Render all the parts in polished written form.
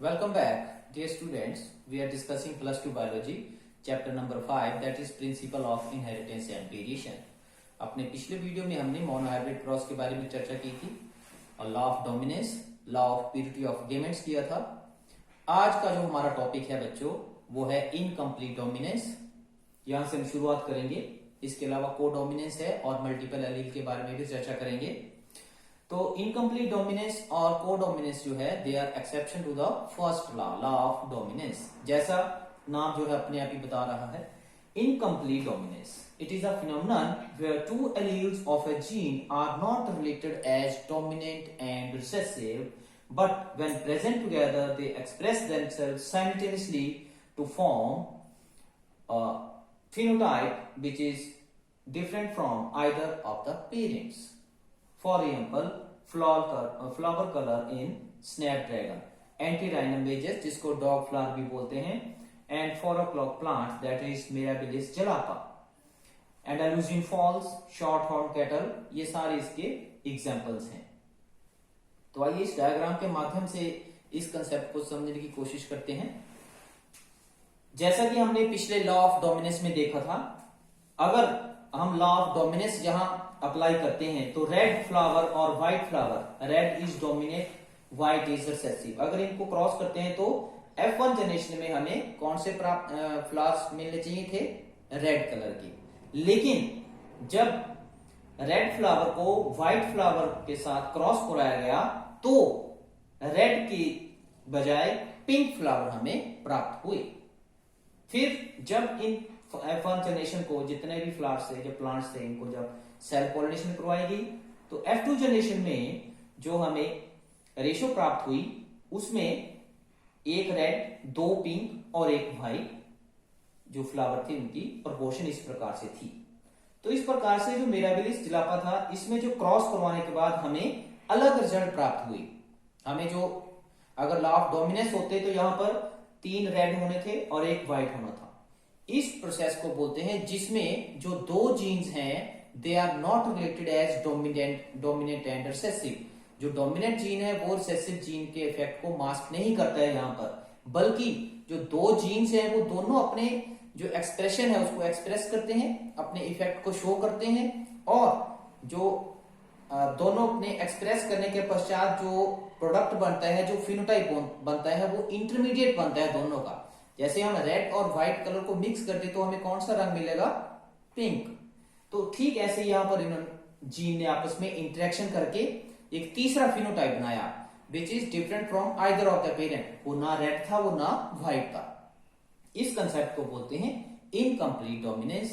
Welcome back, dear students. We are discussing plus 2 biology, chapter number 5, that is principle of inheritance and variation. अपने पिछले video में हमने monohybrid cross के बारे में चर्चा की थी और law of dominance, law of purity of gametes किया था। आज का जो हमारा टॉपिक है बच्चों वो है इनकम्प्लीट डोमिनेंस। यहां से हम शुरुआत करेंगे। इसके अलावा कोडोमिनेंस है और मल्टीपल एलील के बारे में भी चर्चा करेंगे। तो इनकम्प्लीट डोमिनेंस और कोडोमिनेंस जो है they are exception to the first law, law of dominance. जैसा नाम जो है अपने आप ही बता रहा है, incomplete dominance it is a phenomenon where two alleles of a gene are not related as dominant and recessive, but when present together they express themselves simultaneously to form a phenotype which is different from either of the parents. For example, flower color in snapdragon, Antirrhinum majus जिसको dog flower भी बोलते हैं, and 4 o'clock plants that is Mirabilis jalapa, and Alusine falls, short horn cattle, ये सारे इसके examples हैं। तो आइए इस डायग्राम के माध्यम से इस कंसेप्ट को समझने की कोशिश करते हैं। जैसा कि हमने पिछले लॉ ऑफ डोमिनेंस में देखा था, अगर हम लॉ ऑफ डोमिनेंस जहां अप्लाई करते हैं तो रेड फ्लावर और white flower, red is dominate, white is recessive, अगर इनको क्रॉस करते हैं तो F1 जनरेशन में हमें कौन से फ्लावर्स मिलने चाहिए थे? रेड कलर के। लेकिन जब रेड फ्लावर को व्हाइट फ्लावर के साथ क्रॉस कराया गया तो रेड की बजाय पिंक फ्लावर हमें प्राप्त हुए। फिर जब इन F1 जनरेशन को जितने भी फ्लावर्स थे, जो प्लांट्स थे, इनको जब सेल पॉलिनेशन करवाई गई तो F2 जनरेशन में जो हमें रेशो प्राप्त हुई उसमें एक रेड, दो पिंक और एक व्हाइट जो फ्लावर थे उनकी प्रोपोर्शन इस प्रकार से थी। तो इस प्रकार से जो मिराबिलिस ज़लापा था, इसमें जो क्रॉस करवाने के बाद हमें अलग रिजल्ट प्राप्त हुई। हमें जो अगर लॉ ऑफ डोमिनेंस होते तो यहां पर 3 रेड होने थे और एक व्हाइट होना था। इस प्रोसेस को बोलते हैं जिसमें जो दो जीन्स हैं they are not related as dominant and recessive. जो डोमिनेंट जीन है वो रिसेसिव जीन के इफेक्ट को मास्क नहीं करता है यहां पर, बल्कि जो दो जीन्स हैं वो दोनों अपने जो एक्सप्रेशन है उसको एक्सप्रेस करते हैं, अपने इफेक्ट को शो करते हैं, और जो दोनों अपने एक्सप्रेस करने के पश्चात जो प्रोडक्ट बनता है, जो फिनोटाइप बनता है, वो इंटरमीडिएट बनता है दोनों का। जैसे हम रेड और व्हाइट कलर को मिक्स कर दे तो हमें कौन सा रंग मिलेगा? पिंक। तो ठीक ऐसे यहां पर इन्होंने जीन ने आपस में इंटरेक्शन करके एक तीसरा फिनोटाइप बनाया which is different from either of the parent. वो ना रेड था, वो ना व्हाइट था। इस कंसेप्ट को बोलते हैं incomplete dominance.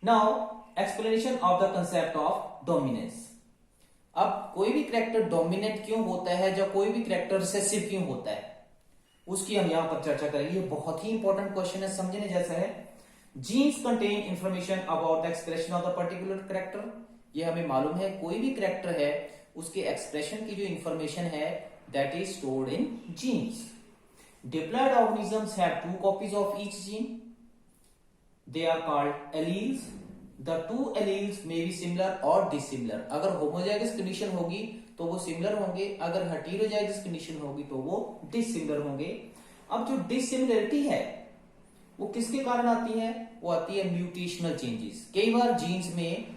Now explanation of the concept of dominance. अब कोई भी कैरेक्टर डोमिनेंट क्यों होता है, जब कोई भी कैरेक्टर रिसेसिव क्यों होता है, उसकी हम यहां पर चर्चा करेंगे। बहुत ही इंपॉर्टेंट क्वेश्चन है, समझने जैसा है। Genes contain information about the expression of the particular character. ये हमें मालूम है कोई भी कैरेक्टर है उसके एक्सप्रेशन की जो इंफॉर्मेशन है that is stored in genes. Diploid organisms have 2 copies of each gene, they are called alleles. The 2 alleles may be similar और डिसिमिलर। अगर होमोजाइगस कंडीशन होगी तो वो सिमिलर होंगे, अगर हेटेरोजाइगस कंडीशन होगी तो वो डिसिमिलर होंगे। अब जो डिसिमिलरिटी है वो किसके कारण आती है? वो आती है म्यूटेशनल चेंजेस। कई बार जीन्स में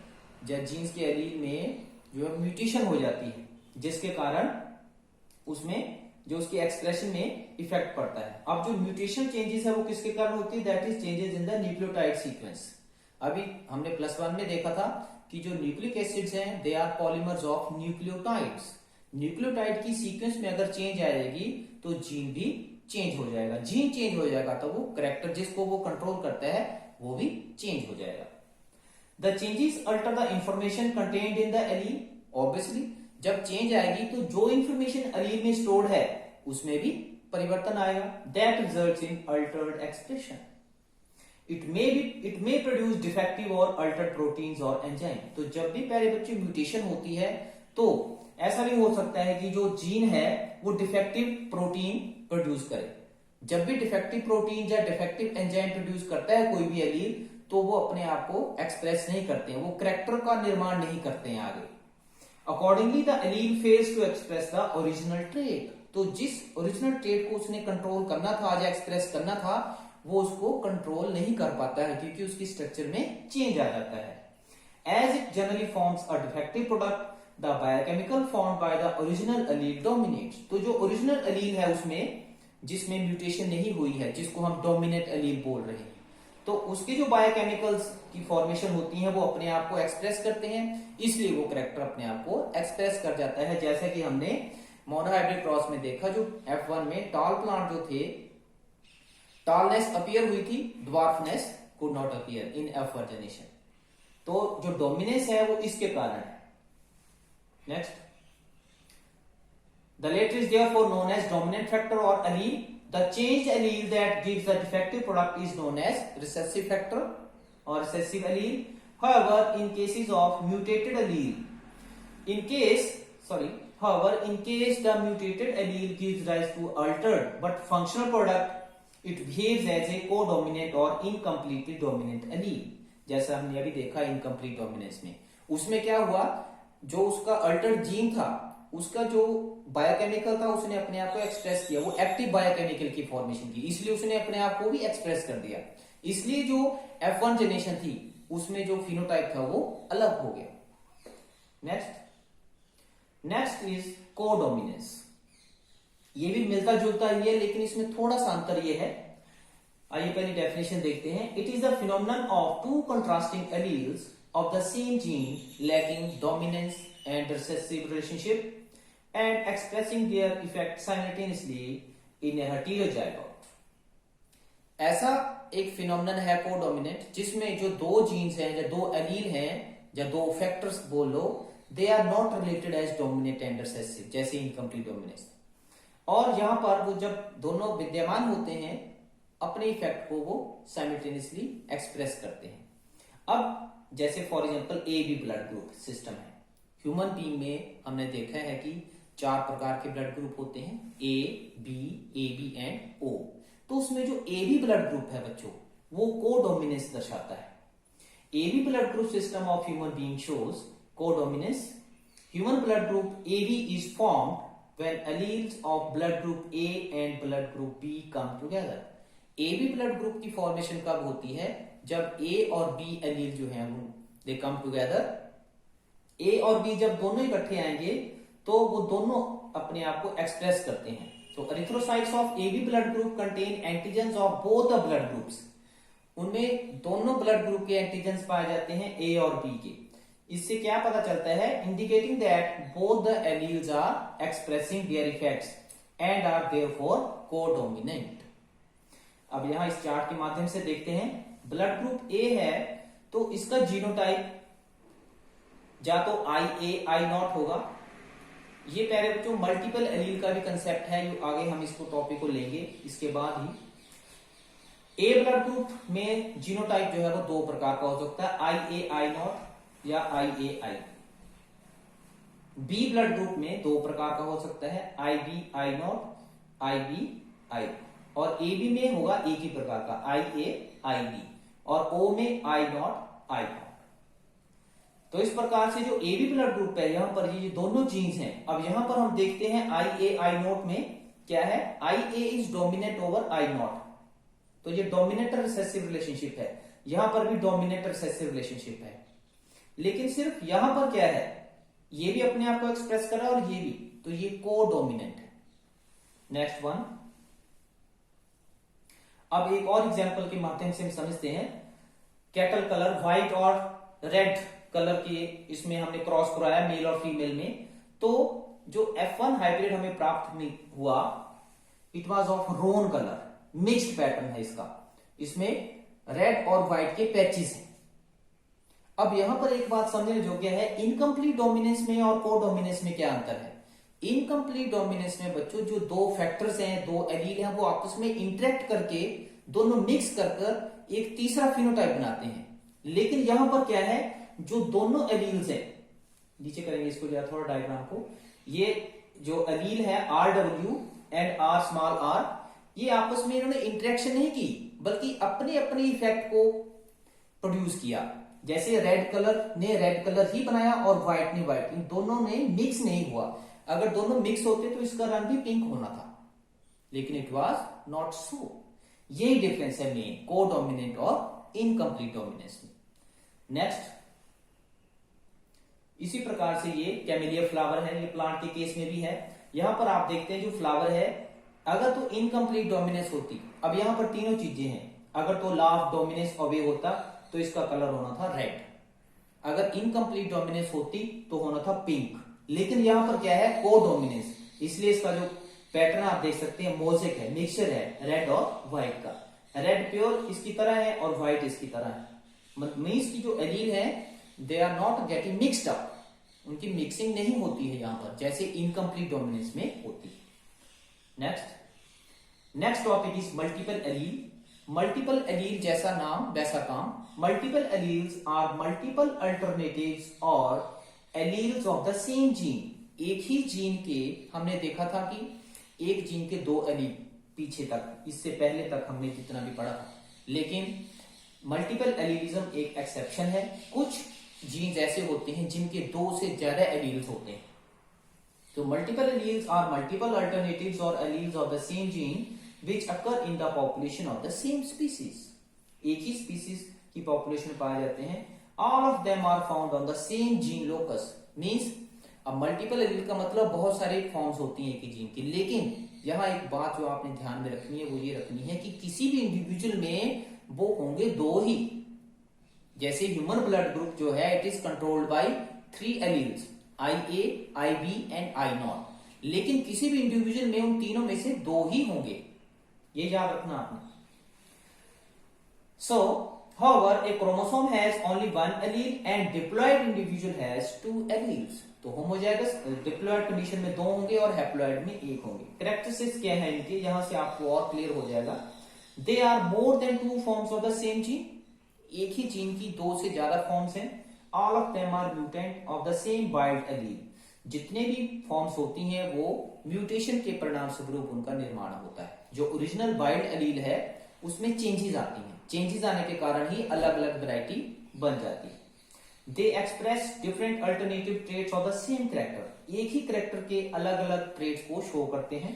या जीन्स के एलील में जो है म्यूटेशन हो जाती है जिसके कारण उसमें जो उसके एक्सप्रेशन में इफेक्ट पड़ता है। अब जो म्यूटेशन चेंजेस है वो किसके कारण होती है? That is changes in the nucleotide sequence. अभी हमने +1 में देखा था कि जो न्यूक्लिक एसिड्स हैं they are polymers of nucleotides. Nucleotide की सीक्वेंस में अगर चेंज आएगी तो जीन भी चेंज हो जाएगा। जीन चेंज हो जाएगा तो वो कैरेक्टर जिसको वो कंट्रोल करता है वो भी चेंज हो जाएगा। The changes alter the information contained in the allele. Obviously जब चेंज आएगी तो जो इंफॉर्मेशन एलील में स्टोर्ड है उसमें भी परिवर्तन आएगा। That results in Altered expression. It may produce defective और अल्टर्ड प्रोटीन्स और एंजाइम। तो जब भी पहले बच्चे म्यूटेशन होती है तो ऐसा भी हो सकता है कि जो जीन है वो डिफेक्टिव प्रोटीन प्रोड्यूस करे। जब भी डिफेक्टिव प्रोटीन या डिफेक्टिव एंजाइम प्रोड्यूस करता है कोई भी एलील तो वो अपने आप को एक्सप्रेस नहीं करते हैं, वो कैरेक्टर का निर्माण नहीं करते हैं आगे। Accordingly the allele fails to express the original trait. तो जिस ओरिजिनल ट्रेट को उसने कंट्रोल करना था या एक्सप्रेस करना था वो उसको कंट्रोल नहीं कर पाता है क्योंकि उसकी स्ट्रक्चर में चेंज आ जाता है। As it generally forms a defective product the biochemical form by the original allele dominates. तो जो ओरिजिनल एलील है उसमें जिसमें म्यूटेशन नहीं हुई है, जिसको हम डोमिनेट एलील बोल रहे हैं, तो उसके जो बायोकेमिकल्स की फॉर्मेशन होती है वो अपने आप को एक्सप्रेस करते हैं, इसलिए वो करेक्टर अपने आप को एक्सप्रेस कर जाता है। जैसा कि हमने मोनोहाइब्रिड क्रॉस में देखा, जो F1 में टॉल प्लांट जो थे, टॉलनेस अपीयर हुई थी, dwarfness could not appear in F1 generation. तो जो डोमिनेंस है वो इसके कारण है। Next, the letter is therefore known as dominant factor और allele. The changed allele that gives the defective product is known as recessive factor or recessive allele. However, in cases of mutated allele, in case the mutated allele gives rise to altered but functional product, it behaves as a co-dominant or incompletely dominant allele. जैसा हमने अभी देखा incomplete dominance में, उसमें क्या हुआ, जो उसका अल्टर्ड जीन था उसका जो बायोकेमिकल था उसने अपने आप को एक्सप्रेस किया, वो एक्टिव बायोकेमिकल की फॉर्मेशन की, इसलिए उसने अपने आप को भी एक्सप्रेस कर दिया। इसलिए जो F1 जनरेशन थी उसमें जो फिनोटाइप था वो अलग हो गया। Next is codominance. ये भी मिलता जुलता ही है लेकिन इसमें थोड़ा सा अंतर ये है। आइए पहले डेफिनेशन देखते हैं। It is the phenomenon of two contrasting alleles of the same gene lacking dominance and recessive relationship and expressing their effect simultaneously in a heterozygote। ऐसा एक फिनोमेनन है कोडोमिनेंट जिसमें जो दो जीन्स हैं या दो एलील हैं या दो फैक्टर्स बोल लो, they are not related as dominant and recessive, जैसे इनकम्प्लीट डोमिनेंस। और यहां पर वो जब दोनों विद्यमान होते हैं अपने इफेक्ट को वो साइमल्टेनियसली एक्सप्रेस करते हैं। अब जैसे for example A B blood group system है। ह्यूमन बीइंग में हमने देखा है कि 4 प्रकार के ब्लड ग्रुप होते हैं, ए बी एंड ओ। तो उसमें जो ए बी ब्लड ग्रुप है बच्चों, वो कोडोमिनेंस दर्शाता है। A B blood group system of human being shows codominance. Human blood group A B is formed when alleles of blood group A and blood group B come together. A B blood group की formation कब होती है, जब ए और B allele जो है वो दे कम together. ए और बी जब दोनों इकट्ठे आएंगे तो वो दोनों अपने आप को एक्सप्रेस करते हैं। तो erythrocytes of A B blood group contain antigens of both the blood groups. उनमें दोनों ब्लड ग्रुप के एंटीजेंस पाए जाते हैं ए और बी के। इससे क्या पता चलता है, indicating that both the alleles are expressing their effects and are therefore codominant. अब यहां इस चार्ट के माध्यम से देखते हैं। ब्लड ग्रुप ए है तो इसका जीनोटाइप या तो I0 होगा। ये प्यारे बच्चों मल्टीपल एलील का भी कंसेप्ट है, आगे हम इसको टॉपिक को लेंगे इसके बाद ही। ए ब्लड ग्रुप में जीनोटाइप जो है वो 2 प्रकार का हो सकता है, IA I0 या IAI। बी ब्लड ग्रुप में 2 प्रकार का हो सकता है, IB I0 IB I। और AB में होगा एक ही प्रकार का, IA IB। और O में I0 I0। तो इस प्रकार से जो ए बी ब्लड ग्रुप है, यहां पर ये दोनों जीन्स हैं। अब यहां पर हम देखते हैं IA I0 में क्या है, IA is dominate over I0। तो ये डोमिनेट रिसेसिव रिलेशनशिप है, यहां पर भी डोमिनेट रिसेसिव रिलेशनशिप है। लेकिन सिर्फ यहां पर क्या है, ये भी अपने आप को एक्सप्रेस कर रहा है और ये भी, तो ये कोडोमिनेंट है। नेक्स्ट वन, अब एक और एग्जांपल के माध्यम से हम समझते हैं। कैटल कलर व्हाइट और रेड कलर की इसमें हमने क्रॉस कराया मेल और फीमेल में। तो जो F1 हाइब्रिड हमें प्राप्त हुआ, it was of roan colour, mixed pattern है इसका। इसमें रेड और व्हाइट के पैचेस हैं। अब यहां पर एक बात समझने योग्य है, इनकम्प्लीट डोमिनेंस में और कोडोमिनेंस में क्या अंतर है। इनकम्प्लीट डोमिनेंस में बच्चों जो 2 फैक्टर्स हैं, 2 एलील हैं, वो आपस में इंटरेक्ट करके दोनों मिक्स कर एक तीसरा फिनोटाइप बनाते हैं। लेकिन यहां पर क्या है, जो दोनों एलील्स हैं, नीचे करेंगे इसको जरा थोड़ा डायग्राम को, ये जो एलील है RW एंड R, ये आपस में इन्होंने इंटरेक्शन नहीं की बल्कि अपने अपने इफेक्ट को प्रोड्यूस किया। जैसे रेड कलर ने रेड कलर ही बनाया और व्हाइट ने व्हाइट, इन दोनों ने मिक्स नहीं हुआ। अगर दोनों मिक्स होते तो इसका रंग भी पिंक होना था, लेकिन इट वॉज नॉट सो। यही डिफरेंस है मेन को डोमिनेंट और इनकम्प्लीट डोमिनेंस में। नेक्स्ट, इसी प्रकार से ये कैमेलिया फ्लावर है, ये प्लांट के केस में भी है। यहां पर आप देखते हैं जो फ्लावर है, अगर तो इनकम्प्लीट डोमिनेंस होती, अब यहां पर तीनों चीजें हैं, अगर तो लॉ ऑफ डोमिनेंस अवे होता तो इसका कलर होना था रेड, अगर इनकम्प्लीट डोमिनेंस होती तो होना था पिंक, लेकिन यहां पर क्या है, को डोमिनेंस, इसलिए इसका जो पैटर्न आप देख सकते हैं मोजेक है, मिक्सचर है रेड और व्हाइट का। रेड प्योर इसकी तरह है और व्हाइट इसकी तरह है, मीन्स की जो एलील है they are not getting mixed up, उनकी मिक्सिंग नहीं होती है यहां पर, जैसे इनकम्प्लीट डोमिनेंस में होती है। Next topic is multiple allele. Multiple allele जैसा नाम वैसा काम। Multiple alleles are multiple alternatives और alleles of the same gene. एक ही जीन के, हमने देखा था कि एक जीन के दो एलील पीछे तक, इससे पहले तक हमने जितना भी पढ़ा था, लेकिन मल्टीपल एलीलिज्म एक एक्सेप्शन है। कुछ जीन्स ऐसे होते हैं जिनके दो से ज्यादा एलील्स होते हैं। तो multiple alleles are multiple alternatives और alleles of the same gene which occur in the population of the same species। एक ही स्पीसीज की पॉपुलेशन पाए जाते हैं। All of them are found on the same gene locus। Means अब multiple allele का मतलब बहुत सारे फॉर्म्स होती हैं एक ही जीन की, लेकिन यहां एक बात जो आपने ध्यान में रखनी है वो ये रखनी है कि किसी भी इंडिविजुअल में वो होंगे दो ही। जैसे ह्यूमन ब्लड ग्रुप जो है it is controlled by 3 alleles, IA, IB and I0, लेकिन किसी भी इंडिविजुअल में उन तीनों में से दो ही होंगे, ये याद रखना आपने। So, however, a chromosome has only one allele and diploid individual has 2 alleles। तो होमोजाइगस डिप्लॉयड कंडीशन में दो होंगे और हैप्लॉयड में एक होंगे। कैरेक्टरिस्टिक्स क्या है इनके, यहां से आपको और क्लियर हो जाएगा। They are more than 2 forms of the same gene. एक ही जीन की दो से ज्यादा फॉर्म्स हैं। All of them are mutant of the same wild allele. जितने भी फॉर्म्स होती हैं वो म्यूटेशन के परिणाम स्वरूप उनका निर्माण होता है। जो ओरिजिनल वाइल्ड एलील है उसमें चेंजेस आती हैं, चेंजेस आने के कारण ही अलग अलग वैरायटी बन जाती है। They express different alternative traits of the same character. एक ही कैरेक्टर के अलग अलग ट्रेट्स को शो करते हैं।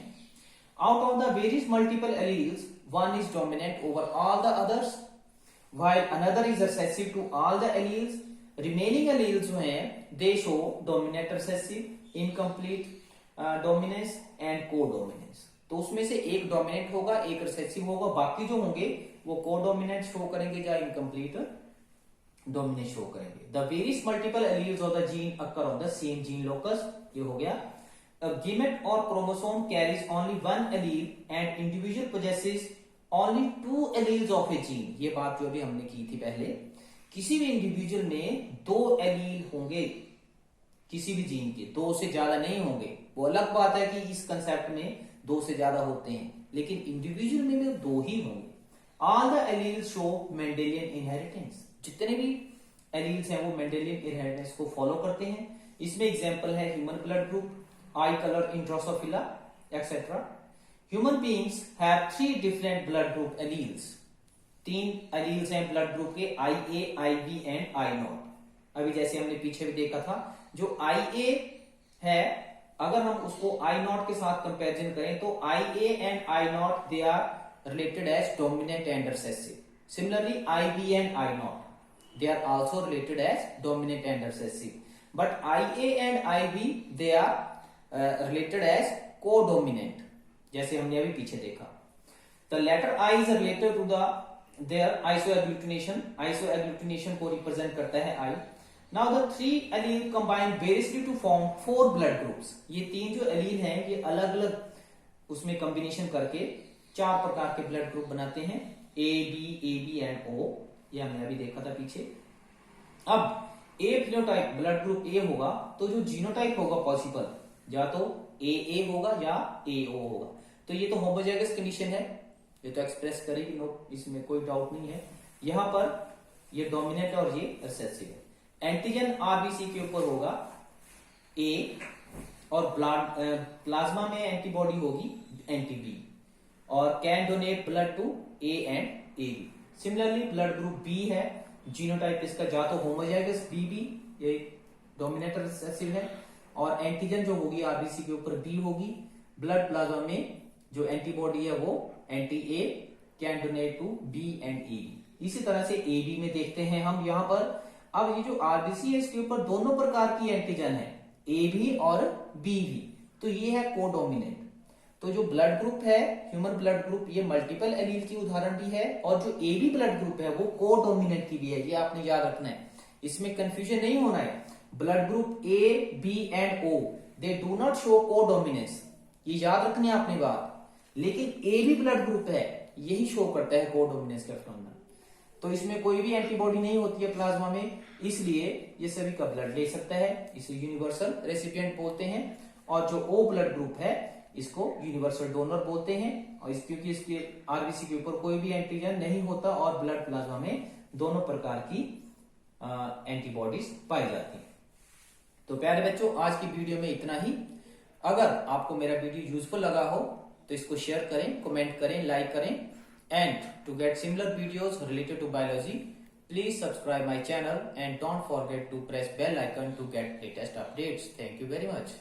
Out of the various multiple alleles one is dominant over all the others while another is recessive to all the alleles. Remaining alleles जो हैं they show dominant, recessive, incomplete dominance and codominance. तो उसमें से एक dominant होगा, एक recessive होगा, बाकी जो होंगे वो को डोमिनेंट शो करेंगे या इनकम्प्लीट डोमिनेंट शो करेंगे। The various multiple alleles of the gene occur on the same gene locus, ये हो गया। A gamete or chromosome carries only one allele and individual possesses only 2 alleles of a gene। ये बात जो भी हमने की थी पहले, किसी भी इंडिविजुअल में 2 एलील होंगे, किसी भी जीन के 2 से ज्यादा नहीं होंगे। वो अलग बात है कि इस कंसेप्ट में 2 से ज्यादा होते हैं, लेकिन इंडिविजुअल में भी 2 ही होंगे। All the alleles show Mendelian inheritance. जितने भी एलील्स हैं वो मेंडेलियन इनहेरिटेंस को फॉलो करते हैं। इसमें एग्जांपल है human blood group, I colour in Drosophila etcetera. Human beings have 3 different blood group alleles. 3 alleles हैं ब्लड ग्रुप के, IA, IB एंड I0। अभी जैसे हमने पीछे भी देखा था, जो IA है अगर हम उसको I0 के साथ कंपैरिजन करें तो IA and I0 they are related as dominant and recessive. Similarly IB and I0 they are also related as dominant and recessive, but IA and IB they are related as co-dominant, जैसे हमने अभी पीछे देखा। The letter I is related to their isoagglutination। isoagglutination को represent करता है I। Now the 3 allele combine variously to form 4 blood groups। ये 3 जो एलील हैं ये अलग अलग उसमें कॉम्बिनेशन करके 4 प्रकार के ब्लड ग्रुप बनाते हैं, A, B, AB and O। ये हमने अभी देखा था पीछे। अब A phenotype blood group A होगा तो जो जीनोटाइप होगा पॉसिबल या तो AA होगा या AO होगा। तो ये तो होमोजाइगस कंडीशन है, ये तो एक्सप्रेस करेगी, नो इसमें कोई डाउट नहीं है। यहां पर ये डोमिनेंट और ये रिसेसिव है। एंटीजन RBC के ऊपर होगा A और प्लाज्मा में एंटीबॉडी होगी एंटी-B और can donate blood to A and AB। Similarly blood group B है जीनोटाइप इसका या तो होमोजाइगस बीबी, ये डोमिनेंट रिसेसिव है, और एंटीजन जो होगी आरबीसी के ऊपर बी होगी। ब्लड प्लाज्मा में जो एंटीबॉडी है वो anti A can donate to B and E. इसी तरह से ए बी में देखते हैं हम यहाँ पर। अब ये जो आरबीसी है इसके ऊपर दोनों प्रकार की एंटीजन है, ए भी और बी भी, तो ये है कोडोमिनेंट। तो जो ब्लड ग्रुप है ह्यूमन ब्लड ग्रुप, ये मल्टीपल एलील की उदाहरण भी है, और जो ए बी ब्लड ग्रुप है वो कोडोमिनेंट की भी है। ये आपने याद रखना है, इसमें कंफ्यूजन नहीं होना है। Blood group A B and O they do not show codominance, ये याद रखनी है आपने बात। लेकिन ए बी ब्लड ग्रुप है यही शो करता है कोडोमिनेंस का फिनोमेनन। तो इसमें कोई भी एंटीबॉडी नहीं होती है प्लाज्मा में, इसलिए ये सभी का ब्लड ले सकता है, इसे यूनिवर्सल रेसिपिएंट बोलते हैं। और जो ओ ब्लड ग्रुप है इसको यूनिवर्सल डोनर बोलते हैं, और क्योंकि इसके आरबीसी के ऊपर कोई भी एंटीजन नहीं होता और ब्लड प्लाज्मा में दोनों प्रकार की एंटीबॉडीज पाई जाती है। तो प्यारे बच्चों, आज की वीडियो में इतना ही। अगर आपको मेरा वीडियो यूजफुल लगा हो तो इसको शेयर करें, कमेंट करें, लाइक करें। And to get similar videos related to biology, please subscribe my channel and don't forget to press bell icon to get latest updates. Thank you very much.